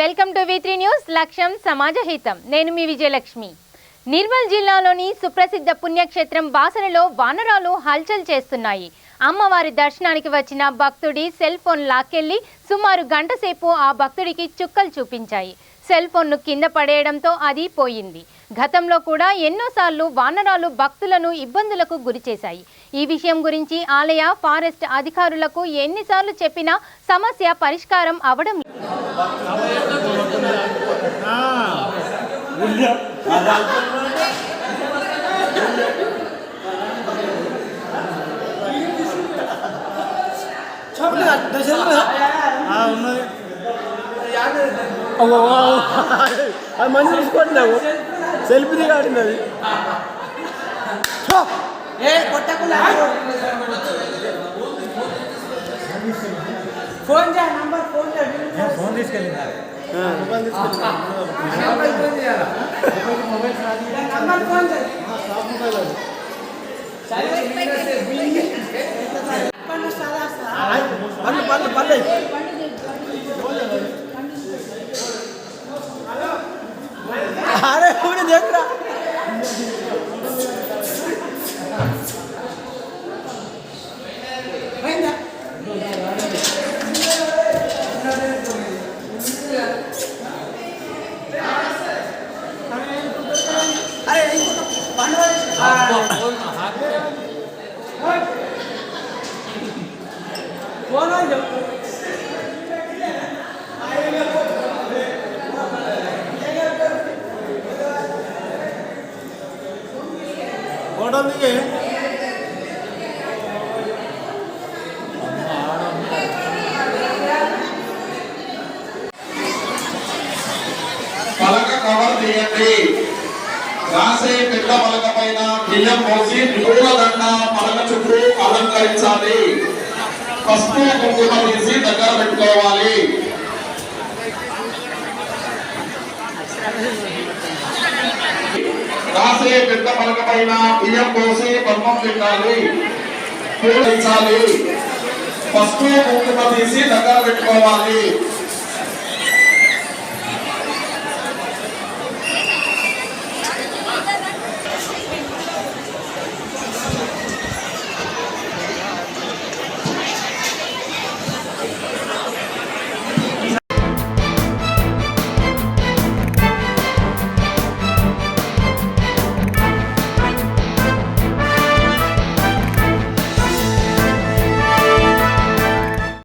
Welcome to V3 news. లక్ష్యం సమాజ హితం. నేను మీ విజయలక్ష్మి. నిర్మల్ జిల్లాలోని సుప్రసిద్ధ పుణ్యక్షేత్రం బాసరలో వానరాలు హల్చల్ చేస్తున్నాయి. అమ్మవారి దర్శనానికి వచ్చిన భక్తుడి సెల్ ఫోన్ లాక్కెళ్లి సుమారు గంట సేపు ఆ భక్తుడికి చుక్కలు చూపించాయి. సెల్ ఫోన్ను కింద పడేయడంతో అది పోయింది. గతంలో కూడా ఎన్నోసార్లు వానరాలు భక్తులను ఇబ్బందులకు గురిచేశాయి. ఈ విషయం గురించి ఆలయ ఫారెస్ట్ అధికారులకు ఎన్నిసార్లు చెప్పినా సమస్య పరిష్కారం అవడం మంచి చూసుకుంటున్నావు సెల్ఫీ దిగాడింది అది ఫోన్ చేయ నంబర్ ఫోన్ తీసుకెళ్ళి अरे पूरे देख रहा పలక కవర్ తీయండి. రాసే పెద్ద పలక పైన బియ్యం పోసి పూలదండ పలక చుట్టూ అలంకరించాలి. పసుపు కుంకుమ తీసి దగ్గర పెట్టుకోవాలి. రాసే పెద్ద పలక పైన బియ్యం పోసి పద్మం పెట్టాలి. పూలు ఇచ్చాలి. పసుపు కుంకుమ తీసి దగ్గర పెట్టుకోవాలి.